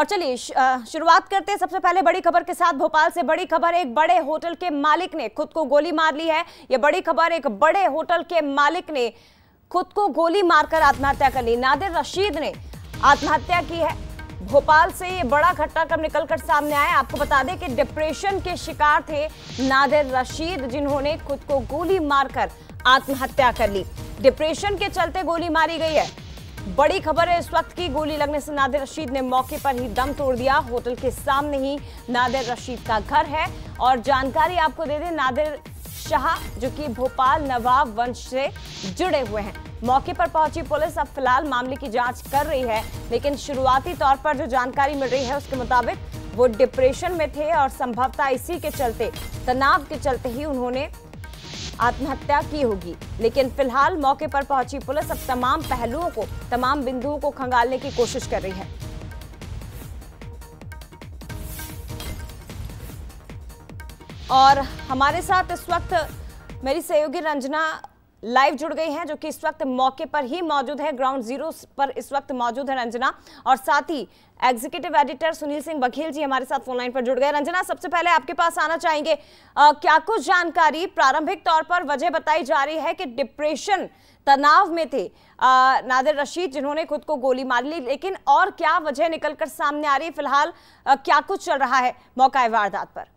और चलिए शुरुआत करते हैं सबसे पहले बड़ी खबर के साथ। भोपाल से बड़ी खबर, एक बड़े होटल के मालिक ने खुद को गोली मार ली है। यह बड़ी खबर, एक बड़े होटल के मालिक ने खुद को गोली मारकर आत्महत्या कर ली। नादिर रशीद ने आत्महत्या की है। भोपाल से ये बड़ा घटनाक्रम निकलकर सामने आया। आपको बता दें कि डिप्रेशन के शिकार थे नादिर रशीद, जिन्होंने खुद को गोली मारकर आत्महत्या कर ली। डिप्रेशन के चलते गोली मारी गई है। बड़ी खबर है इस वक्त की, गोली लगने से नादिर रशीद ने मौके पर ही दम तोड़ दिया। होटल के सामने ही नादिर रशीद का घर है। और जानकारी आपको दे दें, नादिर शाह जो कि भोपाल नवाब वंश से जुड़े हुए हैं। मौके पर पहुंची पुलिस अब फिलहाल मामले की जांच कर रही है, लेकिन शुरुआती तौर पर जो जानकारी मिल रही है उसके मुताबिक वो डिप्रेशन में थे और संभवतः इसी के चलते, तनाव के चलते ही उन्होंने आत्महत्या की होगी। लेकिन फिलहाल मौके पर पहुंची पुलिस अब तमाम पहलुओं को, तमाम बिंदुओं को खंगालने की कोशिश कर रही है। और हमारे साथ इस वक्त मेरी सहयोगी रंजना लाइव जुड़ गई हैं, जो कि इस वक्त मौके पर ही मौजूद है, ग्राउंड जीरो पर इस वक्त मौजूद है रंजना। और साथ ही एग्जीक्यूटिव एडिटर सुनील सिंह बघेल जी हमारे साथ फोन लाइन पर जुड़ गए। रंजना, सबसे पहले आपके पास आना चाहेंगे, क्या कुछ जानकारी प्रारंभिक तौर पर वजह बताई जा रही है कि डिप्रेशन, तनाव में थे नादिर रशीद जिन्होंने खुद को गोली मार ली, लेकिन और क्या वजह निकलकर सामने आ रही है? फिलहाल क्या कुछ चल रहा है मौका वारदात पर?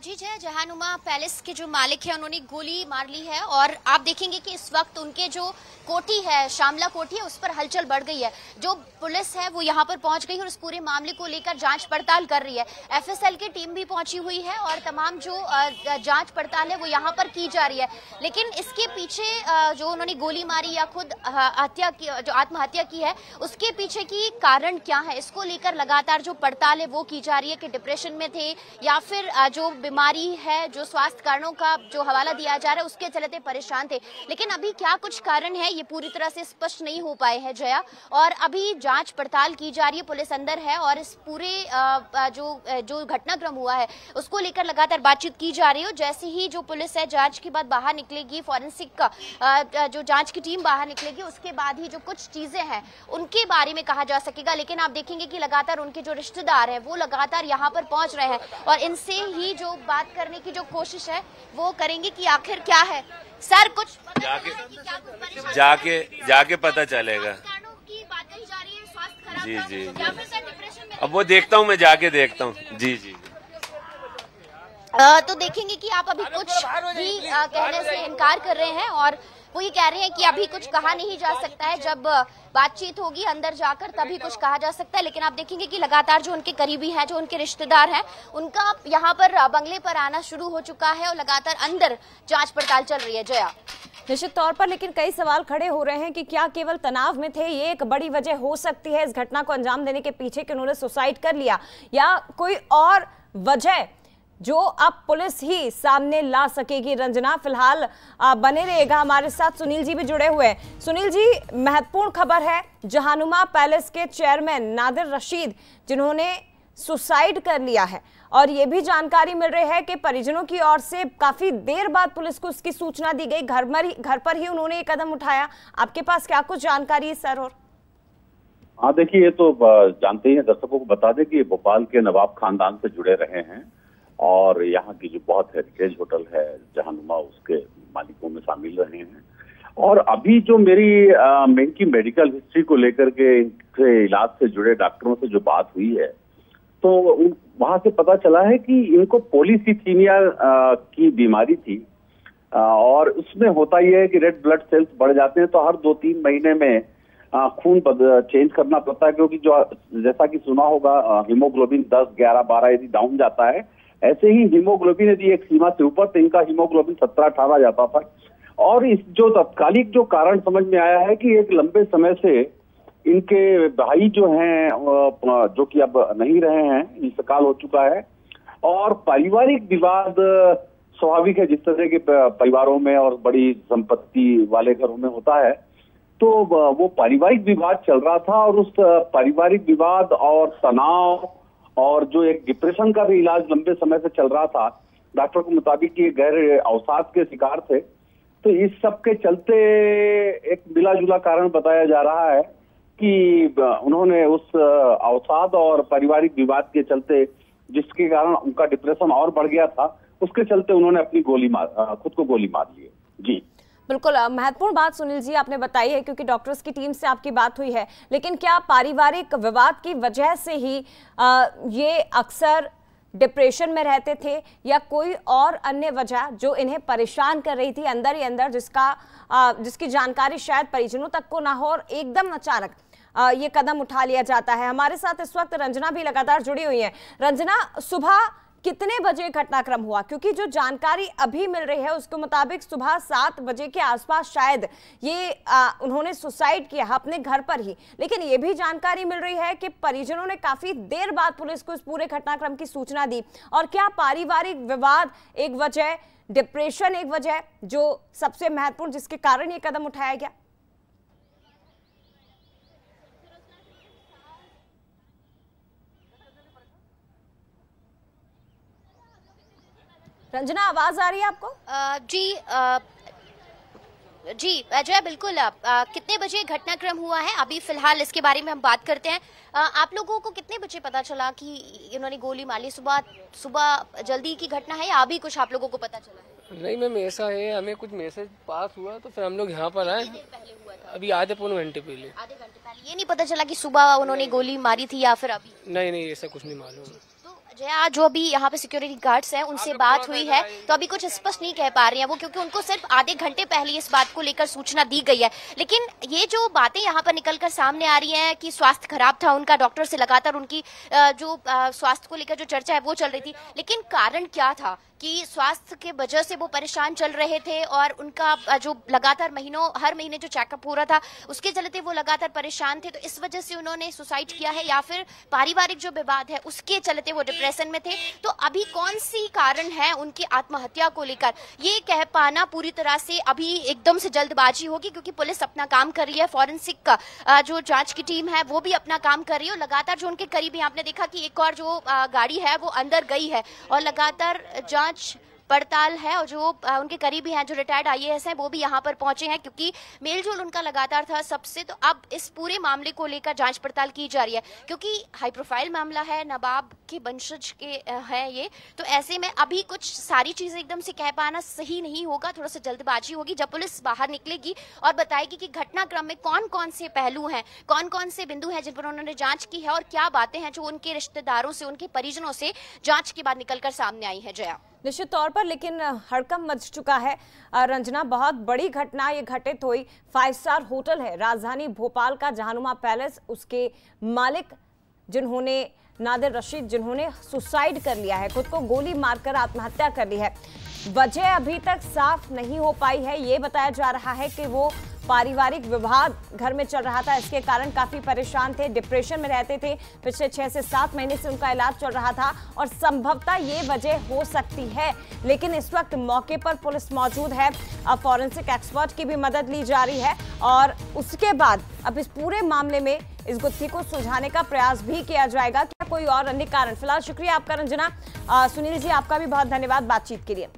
जी जय, जहानुमा पैलेस के जो मालिक है उन्होंने गोली मार ली है। और आप देखेंगे कि इस वक्त उनके जो कोठी है, श्यामला कोठी है, उस पर हलचल बढ़ गई है। जो पुलिस है वो यहाँ पर पहुंच गई है और इस पूरे मामले को लेकर जांच पड़ताल कर रही है। एफएसएल की टीम भी पहुंची हुई है और तमाम जो जांच पड़ताल है वो यहाँ पर की जा रही है। लेकिन इसके पीछे जो उन्होंने गोली मारी या खुद हत्या की, जो आत्महत्या की है, उसके पीछे की कारण क्या है, इसको लेकर लगातार जो पड़ताल है वो की जा रही है कि डिप्रेशन में थे या फिर जो बीमारी है, जो स्वास्थ्य कारणों का जो हवाला दिया जा रहा है उसके चलते परेशान थे। लेकिन अभी क्या कुछ कारण है ये पूरी तरह से स्पष्ट नहीं हो पाए हैं जया, और अभी जांच पड़ताल की जा रही है, पुलिस अंदर है और इस पूरे जो घटनाक्रम हुआ है उसको लेकर लगातार बातचीत की जा रही है। जैसे ही जो पुलिस है जांच के बाद बाहर निकलेगी, फॉरेंसिक का जो जांच की टीम बाहर निकलेगी, उसके बाद ही जो कुछ चीजें हैं उनके बारे में कहा जा सकेगा। लेकिन आप देखेंगे कि लगातार उनके जो रिश्तेदार हैं वो लगातार यहाँ पर पहुंच रहे हैं और इनसे ही जो बात करने की जो कोशिश है वो करेंगे कि आखिर क्या है। सर, कुछ जाके पता चलेगा। की बात कही जा रही है, स्वास्थ्य खराब जी जी या फिर सर डिप्रेशन में? अब वो देखता हूँ, मैं जाके देखता हूँ। जी जी तो देखेंगे कि आप अभी कुछ भी कहने से इनकार कर रहे हैं और वो ये कह रहे हैं कि अभी कुछ कहा नहीं जा सकता है, जब बातचीत होगी अंदर जाकर तभी कुछ कहा जा सकता है। लेकिन आप देखेंगे कि लगातार जो उनके करीबी हैं, जो उनके रिश्तेदार हैं, उनका यहाँ पर बंगले पर आना शुरू हो चुका है और लगातार अंदर जांच पड़ताल चल रही है। जया, निश्चित तौर पर, लेकिन कई सवाल खड़े हो रहे हैं कि क्या केवल तनाव में थे, ये एक बड़ी वजह हो सकती है इस घटना को अंजाम देने के पीछे कि उन्होंने सुसाइड कर लिया, या कोई और वजह जो अब पुलिस ही सामने ला सकेगी? रंजना, फिलहाल बने रहेगा हमारे साथ, सुनील जी भी जुड़े हुए हैं। सुनील जी, महत्वपूर्ण खबर है, जहानुमा पैलेस के चेयरमैन नादिर रशीद जिन्होंने सुसाइड कर लिया है, और ये भी जानकारी मिल रही है कि परिजनों की ओर से काफी देर बाद पुलिस को उसकी सूचना दी गई, घर पर ही उन्होंने ये कदम उठाया। आपके पास क्या कुछ जानकारी है सर? और हाँ देखिए, ये तो जानते ही हैं, दर्शकों को बता दें कि भोपाल के नवाब खानदान से जुड़े रहे हैं और यहाँ की जो बहुत हेरिटेज होटल है जहानुमा, उसके मालिकों में शामिल रहे हैं। और अभी जो इनकी मेडिकल हिस्ट्री को लेकर के, इनके इलाज से जुड़े डॉक्टरों से जो बात हुई है, तो वहां से पता चला है कि इनको पॉलीसीथीमिया की बीमारी थी और उसमें होता यह है कि रेड ब्लड सेल्स बढ़ जाते हैं, तो हर 2-3 महीने में खून चेंज करना पड़ता है, क्योंकि जो जैसा कि सुना होगा हीमोग्लोबिन 10, 11, 12 यदि डाउन जाता है, ऐसे ही हीमोग्लोबिन यदि एक सीमा से ऊपर, तो इनका हीमोग्लोबिन 17-18 जाता था। और इस जो तत्कालिक जो कारण समझ में आया है कि एक लंबे समय से इनके भाई जो हैं, जो कि अब नहीं रहे हैं, इंतकाल हो चुका है, और पारिवारिक विवाद स्वाभाविक है, जिस तरह के परिवारों में और बड़ी संपत्ति वाले घरों में होता है, तो वो पारिवारिक विवाद चल रहा था। और उस पारिवारिक विवाद और तनाव और जो एक डिप्रेशन का भी इलाज लंबे समय से चल रहा था, डॉक्टर के मुताबिक ये गहरे अवसाद के शिकार थे, तो इस सब के चलते एक मिला जुला कारण बताया जा रहा है कि उन्होंने उस अवसाद और पारिवारिक विवाद के चलते, जिसके कारण उनका डिप्रेशन और बढ़ गया था, उसके चलते उन्होंने अपनी खुद को गोली मार ली है। जी बिल्कुल महत्वपूर्ण बात सुनील जी आपने बताई है, क्योंकि डॉक्टर्स की टीम से आपकी बात हुई है, लेकिन क्या पारिवारिक विवाद की वजह से ही ये अक्सर डिप्रेशन में रहते थे, या कोई और अन्य वजह जो इन्हें परेशान कर रही थी अंदर ही अंदर, जिसकी जानकारी शायद परिजनों तक को ना हो और एकदम अचानक ये कदम उठा लिया जाता है? हमारे साथ इस वक्त रंजना भी लगातार जुड़ी हुई है। रंजना, सुबह कितने बजे घटनाक्रम हुआ? क्योंकि जो जानकारी अभी मिल रही है उसके मुताबिक सुबह 7 बजे के आसपास शायद ये उन्होंने सुसाइड किया अपने घर पर ही, लेकिन ये भी जानकारी मिल रही है कि परिजनों ने काफी देर बाद पुलिस को इस पूरे घटनाक्रम की सूचना दी। और क्या पारिवारिक विवाद एक वजह, डिप्रेशन एक वजह, जो सबसे महत्वपूर्ण जिसके कारण ये कदम उठाया गया? रंजना, आवाज आ रही है आपको? जी अजय, बिल्कुल। कितने बजे घटनाक्रम हुआ है अभी फिलहाल इसके बारे में हम बात करते हैं। आप लोगों को कितने बजे पता चला कि इन्होंने गोली मारी? सुबह जल्दी की घटना है या अभी कुछ आप लोगों को पता चला है? नहीं मैम, ऐसा है, हमें कुछ मैसेज पास हुआ तो फिर हम लोग यहाँ पर आए। पहले हुआ था? अभी आधे पौने घंटे पहले। आधे घंटे पहले। ये नहीं पता चला कि सुबह उन्होंने गोली मारी थी या फिर अभी? नहीं, ऐसा कुछ नहीं मालूम। जया, जो अभी यहाँ पे सिक्योरिटी गार्ड्स हैं उनसे बात हुई है तो अभी कुछ स्पष्ट नहीं कह पा रही हैं वो, क्योंकि उनको सिर्फ आधे घंटे पहले इस बात को लेकर सूचना दी गई है। लेकिन ये जो बातें यहाँ पर निकलकर सामने आ रही हैं कि स्वास्थ्य खराब था उनका, डॉक्टर से लगातार उनकी जो स्वास्थ्य को लेकर जो चर्चा है वो चल रही थी, लेकिन कारण क्या था कि स्वास्थ्य के वजह से वो परेशान चल रहे थे और उनका जो लगातार हर महीने जो चेकअप हो रहा था उसके चलते वो लगातार परेशान थे, तो इस वजह से उन्होंने सुसाइड किया है, या फिर पारिवारिक जो विवाद है उसके चलते वो डिप्रेशन में थे? तो अभी कौन सी कारण है उनकी आत्महत्या को लेकर ये कह पाना पूरी तरह से अभी एकदम से जल्दबाजी होगी, क्योंकि पुलिस अपना काम कर रही है, फॉरेंसिक का जो जांच की टीम है वो भी अपना काम कर रही है, और लगातार जो उनके करीबी, आपने देखा कि एक और जो गाड़ी है वो अंदर गई है और लगातार जांच पड़ताल है, और जो उनके करीबी हैं, जो रिटायर्ड आईएएस हैं, वो भी यहाँ पर पहुंचे हैं, क्योंकि मेलजोल उनका लगातार था सबसे। तो अब इस पूरे मामले को लेकर जांच पड़ताल की जा रही है, क्योंकि हाई प्रोफाइल मामला है, नवाब के वंशज के है ये, तो ऐसे में अभी कुछ सारी चीजें एकदम से कह पाना सही नहीं होगा, थोड़ा सा जल्दबाजी होगी। जब पुलिस बाहर निकलेगी और बताएगी कि घटनाक्रम में कौन कौन से पहलू हैं, कौन कौन से बिंदु हैं जिन पर उन्होंने जांच की है, और क्या बातें हैं जो उनके रिश्तेदारों से, उनके परिजनों से जांच के बाद निकलकर सामने आई है। जया, निश्चित तौर पर, लेकिन हड़कंप मच चुका है। रंजना, बहुत बड़ी घटना ये घटित हुई। 5 स्टार होटल है राजधानी भोपाल का जहानुमा पैलेस, उसके मालिक जिन्होंने नादिर रशीद, जिन्होंने सुसाइड कर लिया है, खुद को गोली मारकर आत्महत्या कर ली है। वजह अभी तक साफ नहीं हो पाई है। ये बताया जा रहा है कि वो पारिवारिक विवाद घर में चल रहा था, इसके कारण काफी परेशान थे, डिप्रेशन में रहते थे। पिछले 6 से 7 महीने से उनका इलाज चल रहा था और संभवतः ये वजह हो सकती है। लेकिन इस वक्त मौके पर पुलिस मौजूद है, अब फॉरेंसिक एक्सपर्ट की भी मदद ली जा रही है और उसके बाद अब इस पूरे मामले में इस गुत्थी को सुलझाने का प्रयास भी किया जाएगा। क्या कोई और अन्य कारण? फिलहाल शुक्रिया आपका रंजना। सुनील जी, आपका भी बहुत धन्यवाद बातचीत के लिए।